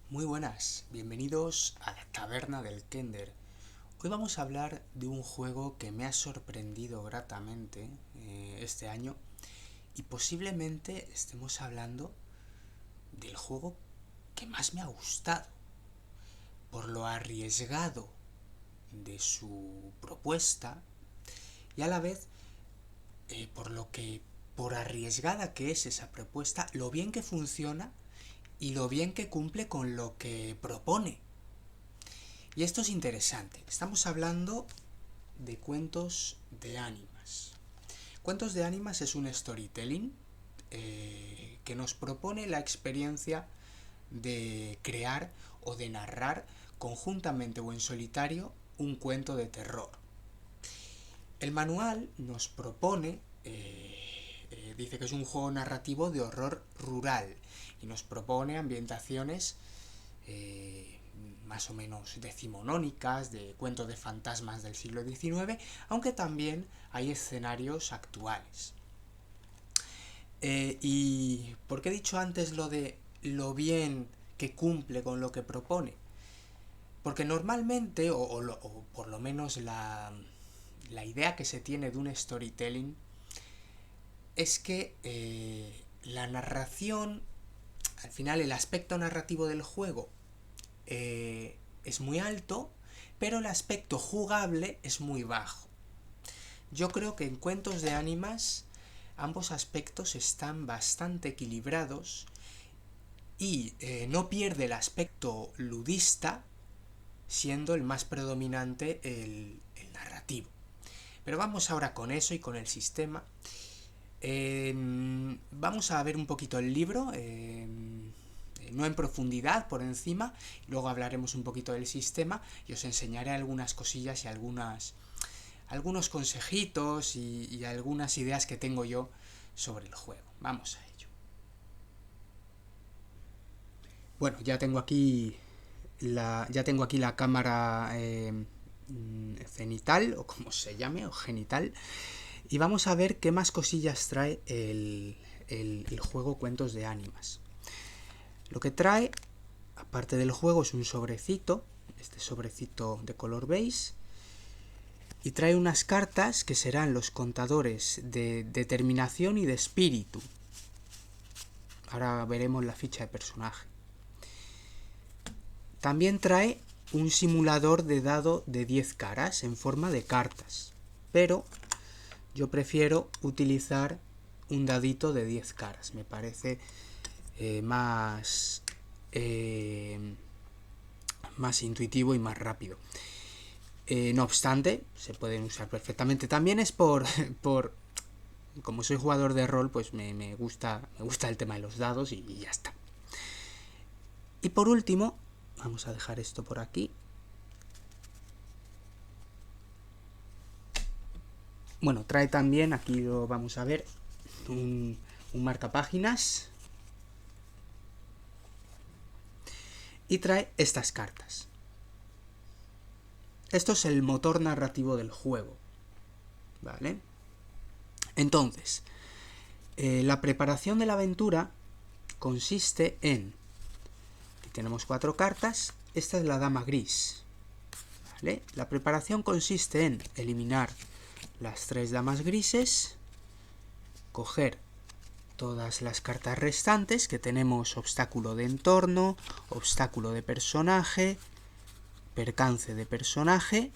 Muy buenas, bienvenidos a la Taberna del Kender. Hoy vamos a hablar de un juego que me ha sorprendido gratamente este año y posiblemente estemos hablando del juego que más me ha gustado, por lo arriesgado de su propuesta y a la vez por arriesgada que es esa propuesta, lo bien que funciona y lo bien que cumple con lo que propone. Y esto es interesante. Estamos hablando de Cuentos de Ánimas. Cuentos de Ánimas es un storytelling que nos propone la experiencia de crear o de narrar conjuntamente o en solitario un cuento de terror. El manual nos propone, dice que es un juego narrativo de horror rural y nos propone ambientaciones más o menos decimonónicas, de cuentos de fantasmas del siglo XIX, aunque también hay escenarios actuales. ¿Y por qué he dicho antes lo de lo bien que cumple con lo que propone? Porque normalmente, o por lo menos la idea que se tiene de un storytelling, es que la narración, al final el aspecto narrativo del juego es muy alto, pero el aspecto jugable es muy bajo. Yo creo que en Cuentos de Ánimas ambos aspectos están bastante equilibrados y no pierde el aspecto ludista, siendo el más predominante el narrativo. Pero vamos ahora con eso y con el sistema. Vamos a ver un poquito el libro, no en profundidad, por encima, luego hablaremos un poquito del sistema y os enseñaré algunas cosillas y algunos consejitos y algunas ideas que tengo yo sobre el juego. Vamos a ello. Bueno, ya tengo aquí la cámara cenital, o como se llame, o genital, y vamos a ver qué más cosillas trae el juego Cuentos de Ánimas. Lo que trae, aparte del juego, es un sobrecito, este sobrecito de color beige, y trae unas cartas que serán los contadores de determinación y de espíritu. Ahora veremos la ficha de personaje. También trae un simulador de dado de 10 caras en forma de cartas, pero yo prefiero utilizar un dadito de 10 caras, me parece más intuitivo y más rápido. No obstante, se pueden usar perfectamente. También es por como soy jugador de rol, pues me gusta el tema de los dados y ya está. Y por último, vamos a dejar esto por aquí. Bueno, trae también, aquí lo vamos a ver, un marcapáginas. Y trae estas cartas. Esto es el motor narrativo del juego, ¿vale? Entonces, la preparación de la aventura consiste en... Aquí tenemos 4 cartas, esta es la dama gris, ¿vale? La preparación consiste en eliminar las 3 damas grises, coger todas las cartas restantes, que tenemos obstáculo de entorno, obstáculo de personaje, percance de personaje,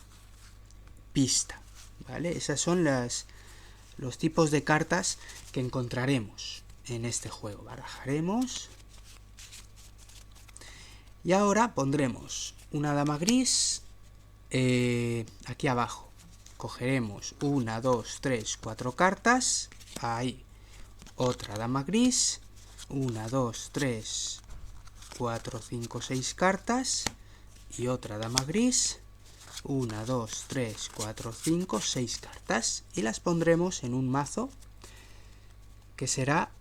pista, ¿vale? Esas son los tipos de cartas que encontraremos en este juego. Barajaremos y ahora pondremos una dama gris aquí abajo. Cogeremos 1, 2, 3, 4 cartas, ahí. Otra dama gris, 1, 2, 3, 4, 5, 6 cartas y otra dama gris, 1, 2, 3, 4, 5, 6 cartas, y las pondremos en un mazo que será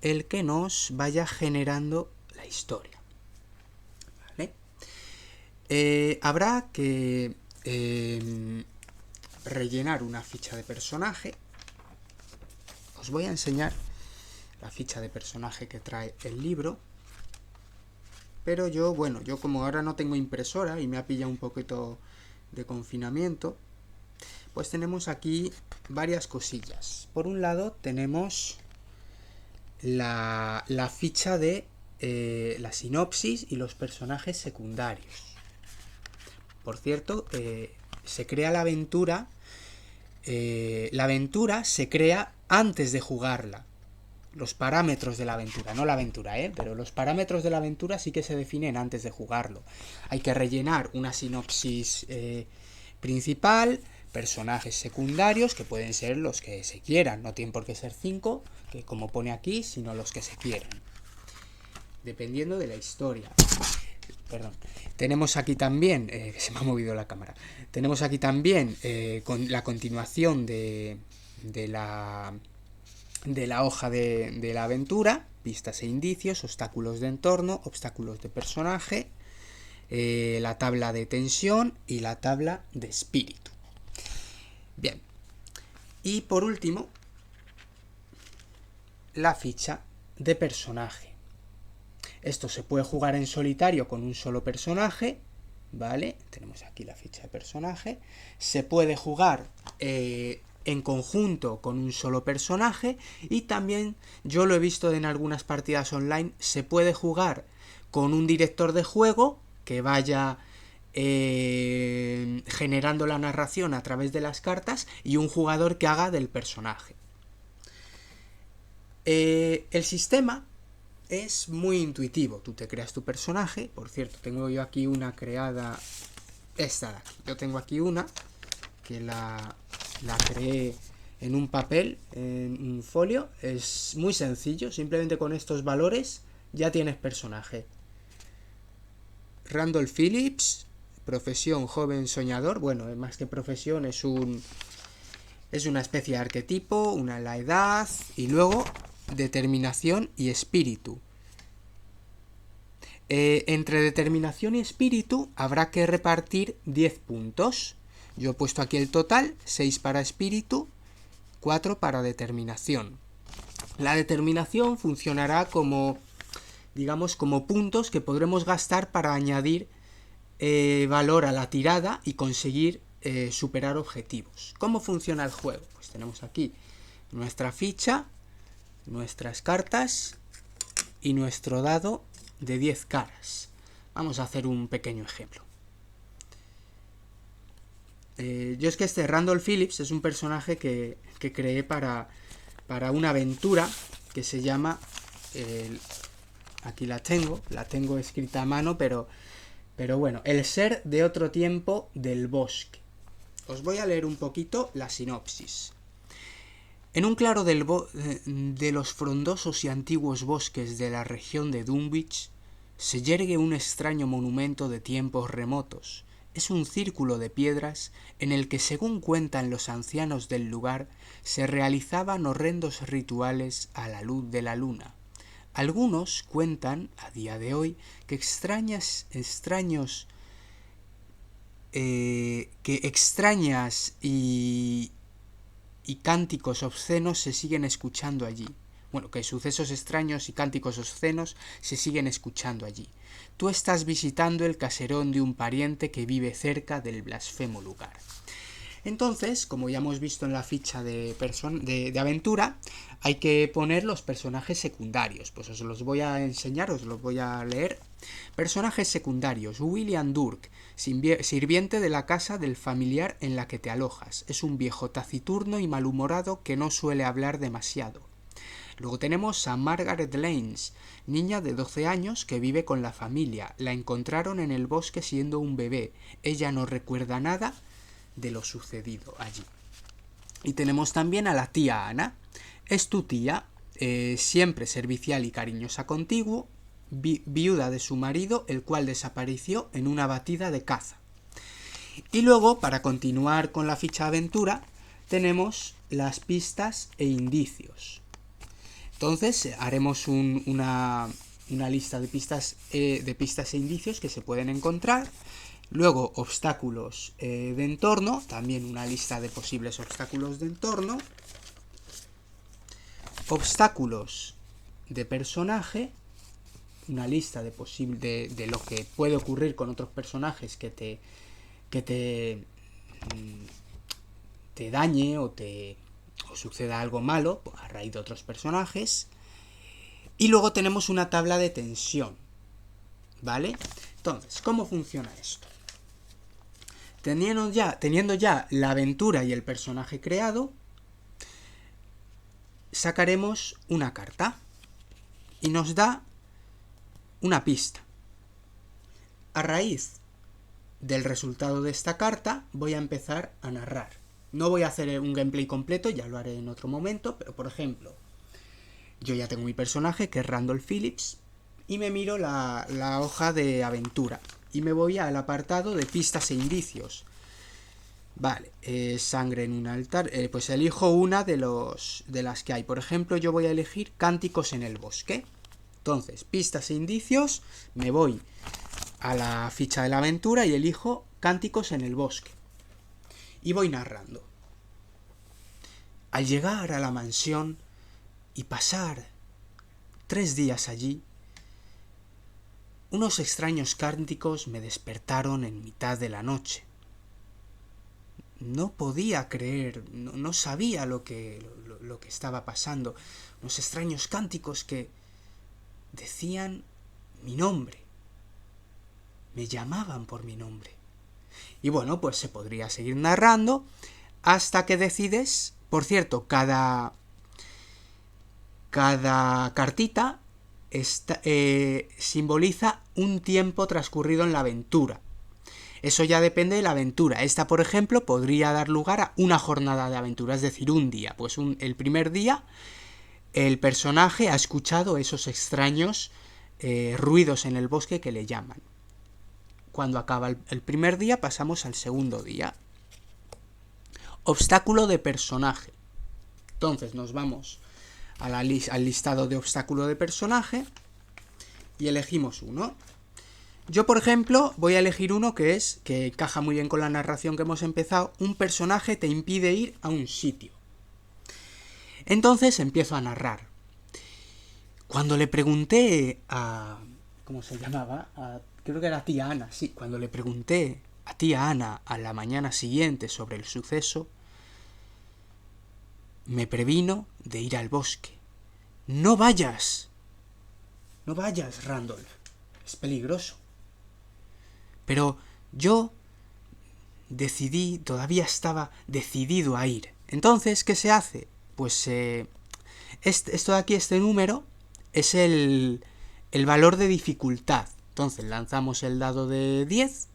el que nos vaya generando la historia, ¿vale? Habrá que rellenar una ficha de personaje. Os voy a enseñar la ficha de personaje que trae el libro. pero yo como ahora no tengo impresora y me ha pillado un poquito de confinamiento, pues tenemos aquí varias cosillas. Por un lado tenemos la ficha de la sinopsis y los personajes secundarios. Por cierto, se crea la aventura. La aventura se crea antes de jugarla. Los parámetros de la aventura, no la aventura, pero los parámetros de la aventura sí que se definen antes de jugarlo. Hay que rellenar una sinopsis principal, personajes secundarios, que pueden ser los que se quieran, no tienen por qué ser 5, que como pone aquí, sino los que se quieran, dependiendo de la historia. Perdón. Tenemos aquí también, se me ha movido la cámara, tenemos aquí también con la continuación de la hoja de la aventura, pistas e indicios, obstáculos de entorno, obstáculos de personaje, la tabla de tensión y la tabla de espíritu. Bien, y por último, la ficha de personaje. Esto se puede jugar en solitario con un solo personaje, ¿vale? Tenemos aquí la ficha de personaje. Se puede jugar en conjunto con un solo personaje, y también, yo lo he visto en algunas partidas online, se puede jugar con un director de juego que vaya generando la narración a través de las cartas y un jugador que haga del personaje. El sistema es muy intuitivo. Tú te creas tu personaje. Por cierto, tengo yo aquí una creada, esta de aquí. Yo tengo aquí una que la creé en un papel, en un folio. Es muy sencillo, simplemente con estos valores ya tienes personaje. Randolph Phillips, profesión joven soñador. Bueno, más que profesión, es una especie de arquetipo, la edad, y luego determinación y espíritu. Entre determinación y espíritu habrá que repartir 10 puntos. Yo he puesto aquí el total: 6 para espíritu, 4 para determinación. La determinación funcionará como, digamos, como puntos que podremos gastar para añadir valor a la tirada y conseguir superar objetivos. ¿Cómo funciona el juego? Pues tenemos aquí nuestra ficha, nuestras cartas y nuestro dado de 10 caras. Vamos a hacer un pequeño ejemplo. Yo es que este Randolph Phillips es un personaje que creé para una aventura que se llama, aquí la tengo escrita a mano, pero bueno, el ser de otro tiempo del bosque. Os voy a leer un poquito la sinopsis. En un claro de los frondosos y antiguos bosques de la región de Dunwich se yergue un extraño monumento de tiempos remotos. Es un círculo de piedras en el que, según cuentan los ancianos del lugar, se realizaban horrendos rituales a la luz de la luna. Algunos cuentan, a día de hoy, que extrañas y cánticos obscenos se siguen escuchando allí. Bueno, que sucesos extraños y cánticos obscenos se siguen escuchando allí. Tú estás visitando el caserón de un pariente que vive cerca del blasfemo lugar. Entonces, como ya hemos visto en la ficha de aventura, hay que poner los personajes secundarios. Pues os los voy a enseñar, os los voy a leer. Personajes secundarios: William Durk, sirviente de la casa del familiar en la que te alojas. Es un viejo taciturno y malhumorado que no suele hablar demasiado. Luego tenemos a Margaret Lanes, niña de 12 años que vive con la familia. La encontraron en el bosque siendo un bebé. Ella no recuerda nada de lo sucedido allí. Y tenemos también a la tía Ana. Es tu tía, siempre servicial y cariñosa contigo, viuda de su marido, el cual desapareció en una batida de caza. Y luego, para continuar con la ficha aventura, tenemos las pistas e indicios. Entonces haremos una lista de pistas e indicios que se pueden encontrar. Luego, obstáculos de entorno, también una lista de posibles obstáculos de entorno. Obstáculos de personaje una lista de lo que puede ocurrir con otros personajes que te dañe o suceda algo malo a raíz de otros personajes. Y luego tenemos una tabla de tensión, ¿vale? Entonces, ¿cómo funciona esto? Teniendo ya la aventura y el personaje creado, sacaremos una carta y nos da una pista. A raíz del resultado de esta carta voy a empezar a narrar. No voy a hacer un gameplay completo, ya lo haré en otro momento, pero por ejemplo, yo ya tengo mi personaje que es Randolph Phillips y me miro la hoja de aventura y me voy al apartado de pistas e indicios. Vale, sangre en un altar, pues elijo una de las que hay. Por ejemplo, yo voy a elegir cánticos en el bosque. Entonces, pistas e indicios, me voy a la ficha de la aventura y elijo cánticos en el bosque. Y voy narrando. Al llegar a la mansión y pasar 3 días allí, unos extraños cánticos me despertaron en mitad de la noche. No podía creer, no sabía lo que estaba pasando. Unos extraños cánticos que decían mi nombre. Me llamaban por mi nombre. Y bueno, pues se podría seguir narrando hasta que decides. Por cierto, cada cartita simboliza un tiempo transcurrido en la aventura. Eso ya depende de la aventura. Esta, por ejemplo, podría dar lugar a una jornada de aventura, es decir, un día. Pues el primer día el personaje ha escuchado esos extraños ruidos en el bosque que le llaman. Cuando acaba el primer día pasamos al segundo día. Obstáculo de personaje. Entonces nos vamos al listado de obstáculo de personaje y elegimos uno. Yo, por ejemplo, voy a elegir uno que encaja muy bien con la narración que hemos empezado. Un personaje te impide ir a un sitio. Entonces empiezo a narrar. Cuando le pregunté a... ¿Cómo se llamaba? Creo que era tía Ana, sí. Cuando le pregunté a tía Ana a la mañana siguiente sobre el suceso, me previno de ir al bosque. ¡No vayas! No vayas, Randolph. Es peligroso. Pero yo todavía estaba decidido a ir. Entonces, ¿qué se hace? Pues esto de aquí, este número, es el valor de dificultad. Entonces lanzamos el dado de 10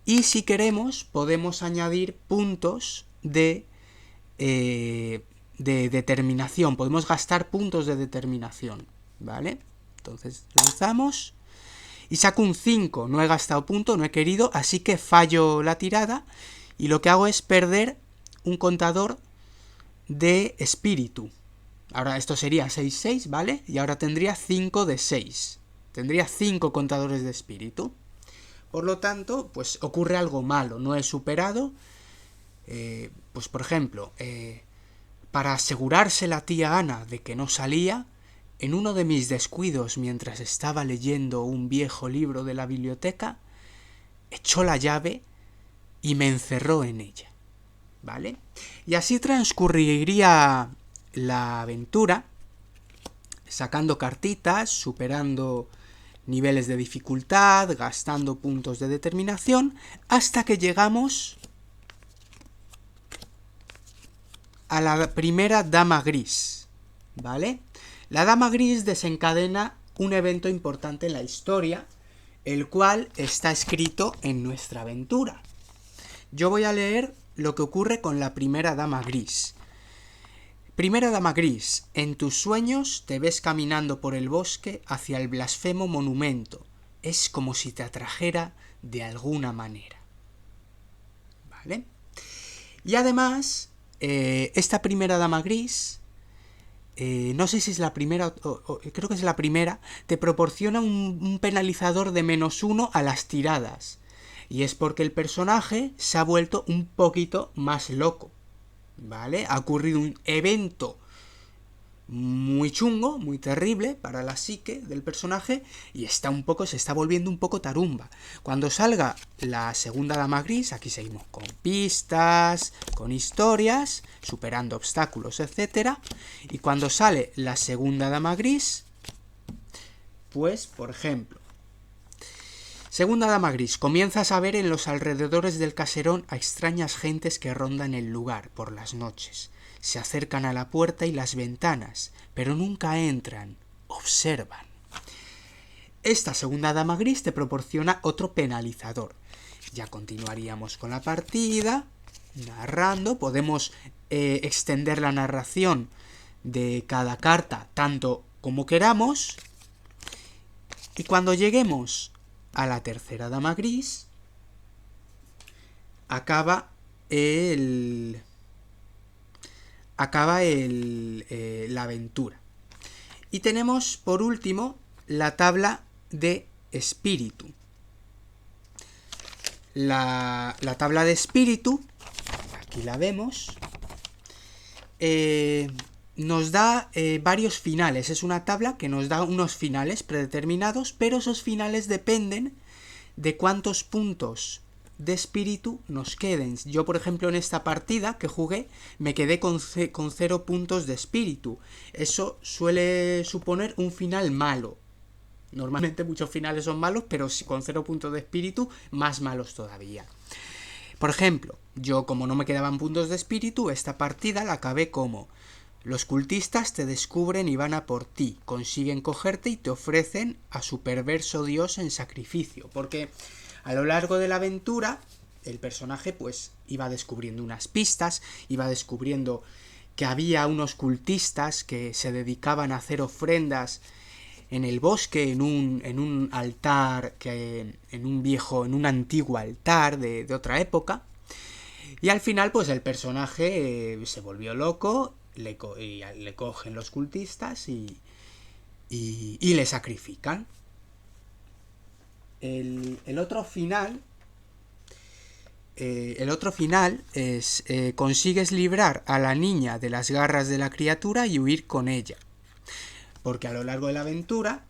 y si queremos podemos añadir puntos de determinación. Podemos gastar puntos de determinación, ¿vale? Entonces lanzamos y saco un 5. No he gastado punto, no he querido, así que fallo la tirada y lo que hago es perder un contador de espíritu. Ahora esto sería 6, ¿vale? Y ahora tendría 5 de 6. Tendría 5 contadores de espíritu. Por lo tanto, pues ocurre algo malo. No he superado. Pues por ejemplo, para asegurarse la tía Ana de que no salía, en uno de mis descuidos mientras estaba leyendo un viejo libro de la biblioteca, echó la llave y me encerró en ella. ¿Vale? Y así transcurriría la aventura, sacando cartitas, superando niveles de dificultad, gastando puntos de determinación, hasta que llegamos a la primera dama gris, ¿vale? La dama gris desencadena un evento importante en la historia, el cual está escrito en nuestra aventura. Yo voy a leer lo que ocurre con la primera dama gris. Primera dama gris, en tus sueños te ves caminando por el bosque hacia el blasfemo monumento. Es como si te atrajera de alguna manera. ¿Vale? Y además, esta primera dama gris, no sé si es la primera, creo que es la primera, te proporciona un penalizador de -1 a las tiradas. Y es porque el personaje se ha vuelto un poquito más loco, ¿vale? Ha ocurrido un evento muy chungo, muy terrible para la psique del personaje y se está volviendo un poco tarumba. Cuando salga la segunda dama gris, aquí seguimos con pistas, con historias, superando obstáculos, etcétera. Y cuando sale la segunda dama gris, pues, por ejemplo, segunda dama gris, comienzas a ver en los alrededores del caserón a extrañas gentes que rondan el lugar por las noches. Se acercan a la puerta y las ventanas, pero nunca entran, observan. Esta segunda dama gris te proporciona otro penalizador. Ya continuaríamos con la partida, narrando, podemos extender la narración de cada carta tanto como queramos, y cuando lleguemos a la tercera dama gris, acaba la aventura. Y tenemos por último la tabla de espíritu. La tabla de espíritu, aquí la vemos, nos da varios finales. Es una tabla que nos da unos finales predeterminados, pero esos finales dependen de cuántos puntos de espíritu nos queden. Yo, por ejemplo, en esta partida que jugué, me quedé con 0 puntos de espíritu. Eso suele suponer un final malo. Normalmente muchos finales son malos, pero si con 0 puntos de espíritu, más malos todavía. Por ejemplo, yo, como no me quedaban puntos de espíritu, esta partida la acabé como: los cultistas te descubren y van a por ti, consiguen cogerte y te ofrecen a su perverso dios en sacrificio. Porque a lo largo de la aventura, el personaje pues iba descubriendo unas pistas, iba descubriendo que había unos cultistas que se dedicaban a hacer ofrendas en el bosque, en un altar, en un antiguo altar de otra época. Y al final, pues el personaje se volvió loco, le cogen los cultistas y le sacrifican. El otro final es consigues librar a la niña de las garras de la criatura y huir con ella. Porque a lo largo de la aventura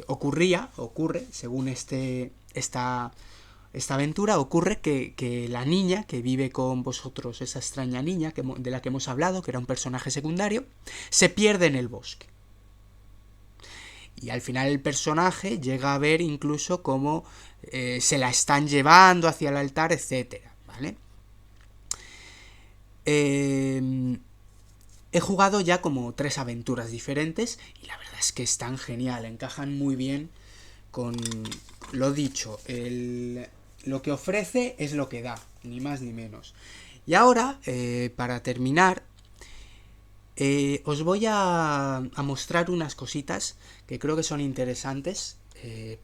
ocurre, según esta aventura, ocurre que la niña que vive con vosotros, esa extraña niña de la que hemos hablado, que era un personaje secundario, se pierde en el bosque. Y al final el personaje llega a ver incluso cómo se la están llevando hacia el altar, etcétera, ¿vale? He jugado ya como 3 aventuras diferentes y la verdad es que están genial, encajan muy bien con lo dicho. Lo que ofrece es lo que da, ni más ni menos. Y ahora, para terminar, os voy a mostrar unas cositas que creo que son interesantes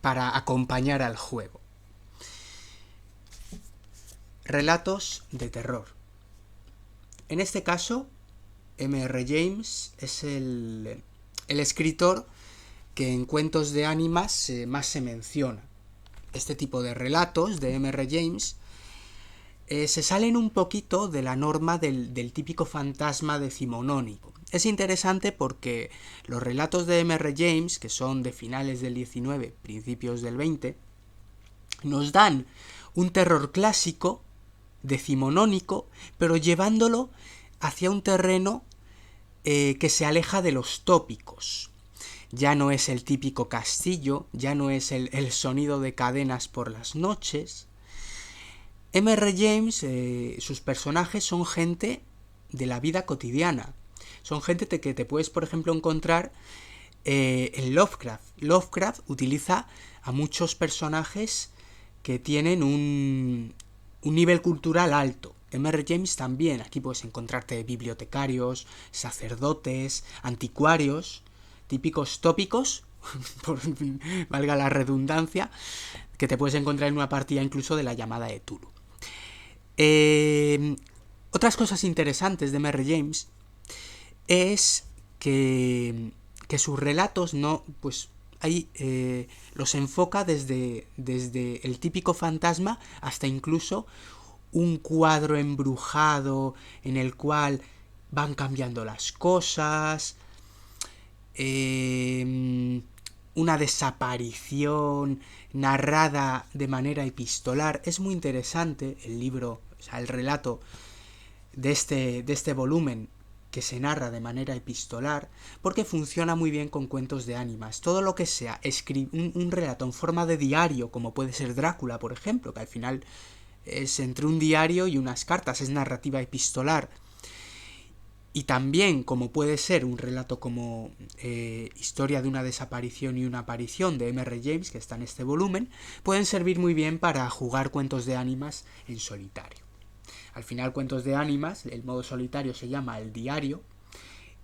para acompañar al juego. Relatos de terror. En este caso, M.R. James es el escritor que en cuentos de ánimas más se menciona. Este tipo de relatos de M.R. James se salen un poquito de la norma del típico fantasma decimonónico. Es interesante porque los relatos de M.R. James, que son de finales del 19, principios del 20, nos dan un terror clásico, decimonónico, pero llevándolo hacia un terreno que se aleja de los tópicos. Ya no es el típico castillo, ya no es el sonido de cadenas por las noches. M.R. James, sus personajes son gente de la vida cotidiana. Son gente que te puedes, por ejemplo, encontrar en Lovecraft. Lovecraft utiliza a muchos personajes que tienen un nivel cultural alto. M.R. James también. Aquí puedes encontrarte bibliotecarios, sacerdotes, anticuarios, típicos tópicos, valga la redundancia, que te puedes encontrar en una partida incluso de la llamada de Tulu. Otras cosas interesantes de M.R. James es que sus relatos no, pues ahí los enfoca desde el típico fantasma hasta incluso un cuadro embrujado en el cual van cambiando las cosas, una desaparición narrada de manera epistolar. Es muy interesante el libro, o sea, el relato de este volumen que se narra de manera epistolar, porque funciona muy bien con cuentos de ánimas. Todo lo que sea un relato en forma de diario, como puede ser Drácula, por ejemplo, que al final es entre un diario y unas cartas, es narrativa epistolar. Y también, como puede ser un relato como Historia de una desaparición y una aparición de M.R. James, que está en este volumen, pueden servir muy bien para jugar cuentos de ánimas en solitario. Al final, cuentos de ánimas, el modo solitario se llama el diario,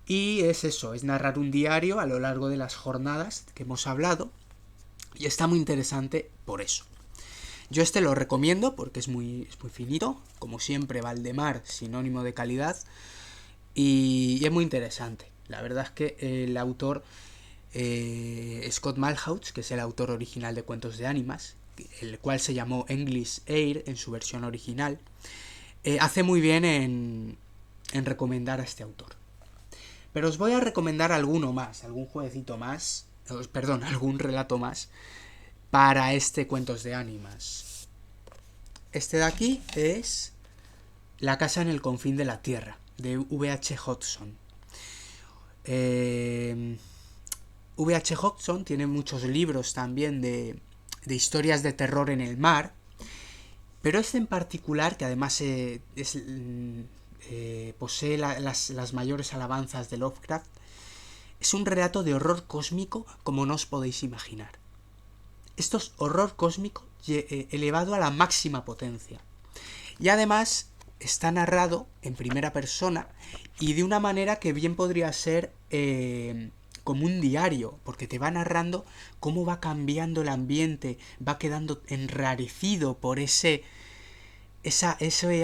y es eso, es narrar un diario a lo largo de las jornadas que hemos hablado, y está muy interesante por eso. Yo este lo recomiendo porque es muy finito, como siempre Valdemar, sinónimo de calidad, y es muy interesante. La verdad es que el autor Scott Malhouse, que es el autor original de Cuentos de Ánimas, el cual se llamó English Air en su versión original, hace muy bien en recomendar a este autor. Pero os voy a recomendar alguno más, algún jueguecito más, algún relato más para este Cuentos de Ánimas. Este de aquí es La casa en el confín de la tierra, de V.H. Hodgson. V.H. Hodgson tiene muchos libros también de historias de terror en el mar, pero este en particular, que además posee las mayores alabanzas de Lovecraft, es un relato de horror cósmico como no os podéis imaginar. Esto es horror cósmico elevado a la máxima potencia. Y además está narrado en primera persona y de una manera que bien podría ser como un diario, porque te va narrando cómo va cambiando el ambiente, va quedando enrarecido por ese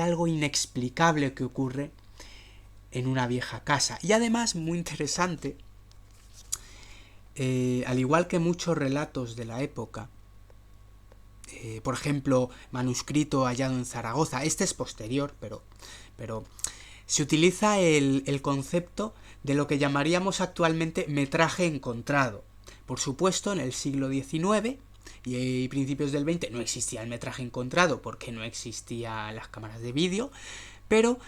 algo inexplicable que ocurre en una vieja casa. Y además, muy interesante, al igual que muchos relatos de la época, por ejemplo, manuscrito hallado en Zaragoza, este es posterior, pero se utiliza el concepto de lo que llamaríamos actualmente metraje encontrado. Por supuesto, en el siglo XIX y principios del XX no existía el metraje encontrado porque no existían las cámaras de vídeo, pero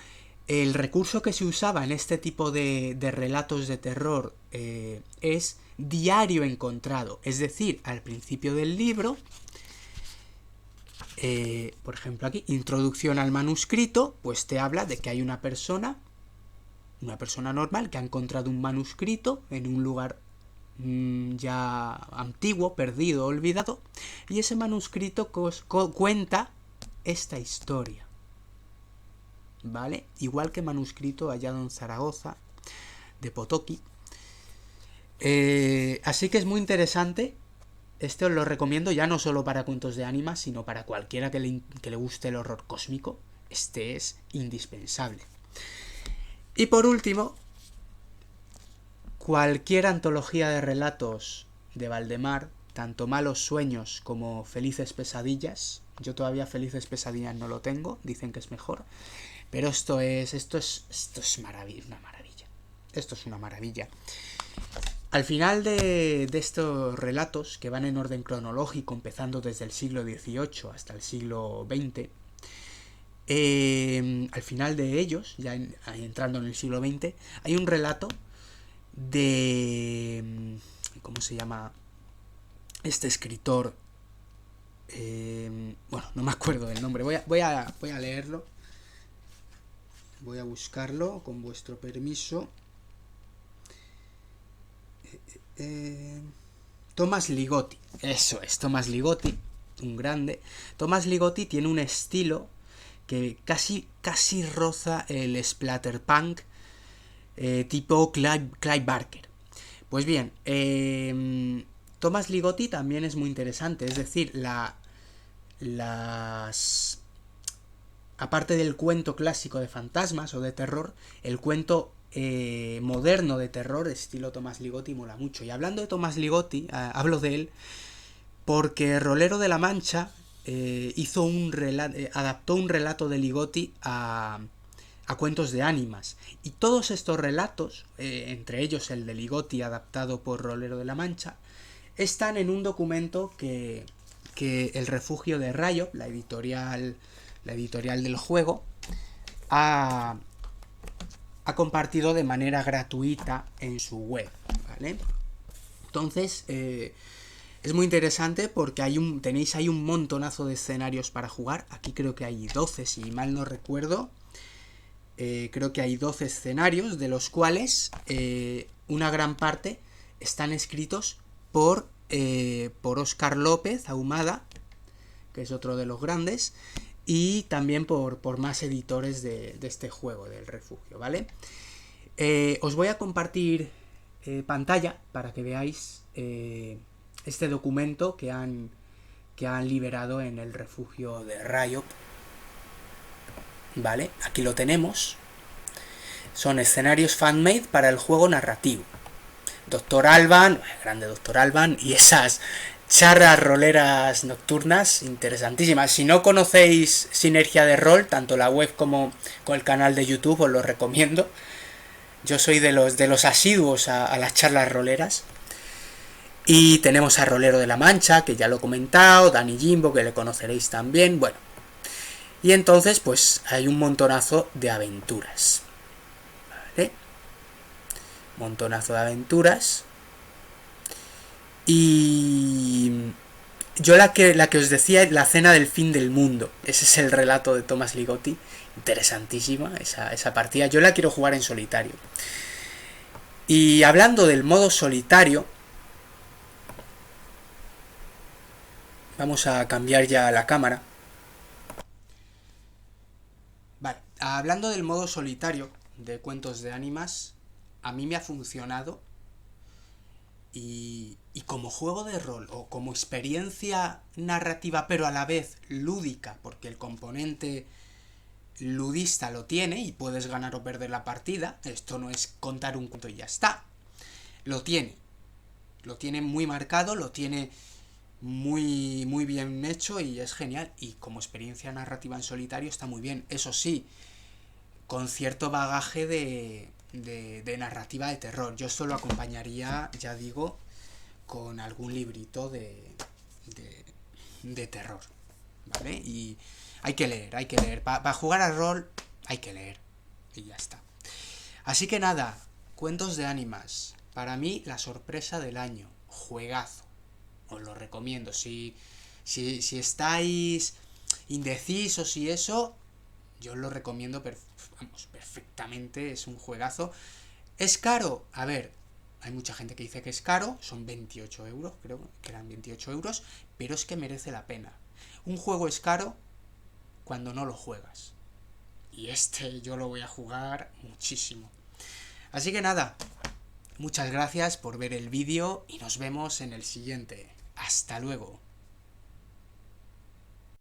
el recurso que se usaba en este tipo de relatos de terror es diario encontrado, es decir, al principio del libro, por ejemplo aquí, introducción al manuscrito, pues te habla de que hay una persona normal que ha encontrado un manuscrito en un lugar ya antiguo, perdido, olvidado, y ese manuscrito cuenta esta historia, ¿vale? Igual que manuscrito hallado en Zaragoza, de Potocki. Así que es muy interesante. Este os lo recomiendo ya no solo para cuentos de ánimas, sino para cualquiera que le guste el horror cósmico. Este es indispensable. Y por último, cualquier antología de relatos de Valdemar, tanto Malos Sueños como Felices Pesadillas. Yo todavía Felices Pesadillas no lo tengo, dicen que es mejor. Pero esto es una maravilla. Esto es una maravilla. Al final de estos relatos, que van en orden cronológico, empezando desde el siglo XVIII hasta el siglo XX, al final de ellos, ya entrando en el siglo XX, hay un relato de... ¿cómo se llama este escritor? Bueno, no me acuerdo del nombre. Voy a leerlo. Voy a buscarlo, con vuestro permiso. Thomas Ligotti. Eso es, Thomas Ligotti, un grande. Thomas Ligotti tiene un estilo que casi roza el splatterpunk tipo Clive Barker. Pues bien, Thomas Ligotti también es muy interesante, es decir, aparte del cuento clásico de fantasmas o de terror, el cuento moderno de terror estilo Thomas Ligotti mola mucho. Y hablando de Thomas Ligotti, hablo de él porque Rolero de la Mancha adaptó un relato de Ligotti a a cuentos de ánimas. Y todos estos relatos, entre ellos el de Ligotti adaptado por Rolero de la Mancha, están en un documento que el Refugio de Riot, la editorial del juego, ha compartido de manera gratuita en su web, ¿vale? Entonces, es muy interesante porque tenéis ahí un montonazo de escenarios para jugar. Aquí creo que hay 12, si mal no recuerdo. Creo que hay 12 escenarios, de los cuales una gran parte están escritos por Óscar López Ahumada, que es otro de los grandes, y también por más editores de este juego, del Refugio, ¿vale? Os voy a compartir pantalla para que veáis este documento que han liberado en el Refugio de Riot. Vale, aquí lo tenemos. Son escenarios fan-made para el juego narrativo. Dr. Alban, grande Dr. Alban, y esas charlas roleras nocturnas interesantísimas. Si no conocéis Sinergia de Rol, tanto la web como con el canal de YouTube, os lo recomiendo. Yo soy de los asiduos a las charlas roleras. Y tenemos a Rolero de la Mancha, que ya lo he comentado, Dani Jimbo, que le conoceréis también, bueno. Y entonces, pues, hay un montonazo de aventuras. ¿Vale? Montonazo de aventuras. Y yo la que os decía, La cena del fin del mundo. Ese es el relato de Thomas Ligotti. Interesantísima esa partida. Yo la quiero jugar en solitario. Y hablando del modo solitario, vamos a cambiar ya la cámara. Vale, hablando del modo solitario de Cuentos de Ánimas, a mí me ha funcionado. Y como juego de rol o como experiencia narrativa, pero a la vez lúdica, porque el componente ludista lo tiene y puedes ganar o perder la partida, esto no es contar un cuento y ya está, lo tiene muy marcado, lo tiene muy, muy bien hecho y es genial, y como experiencia narrativa en solitario está muy bien, eso sí, con cierto bagaje de narrativa de terror. Yo esto lo acompañaría, ya digo, con algún librito de terror, ¿vale? Y hay que leer. Para jugar a rol hay que leer. Y ya está. Así que nada, Cuentos de Ánimas. Para mí, la sorpresa del año. Juegazo. Os lo recomiendo. Si estáis indecisos y eso, yo os lo recomiendo perfectamente. Es un juegazo. ¿Es caro? A ver, hay mucha gente que dice que es caro, son 28 euros, creo que eran 28 euros, pero es que merece la pena. Un juego es caro cuando no lo juegas. Y este yo lo voy a jugar muchísimo. Así que nada, muchas gracias por ver el vídeo y nos vemos en el siguiente. Hasta luego.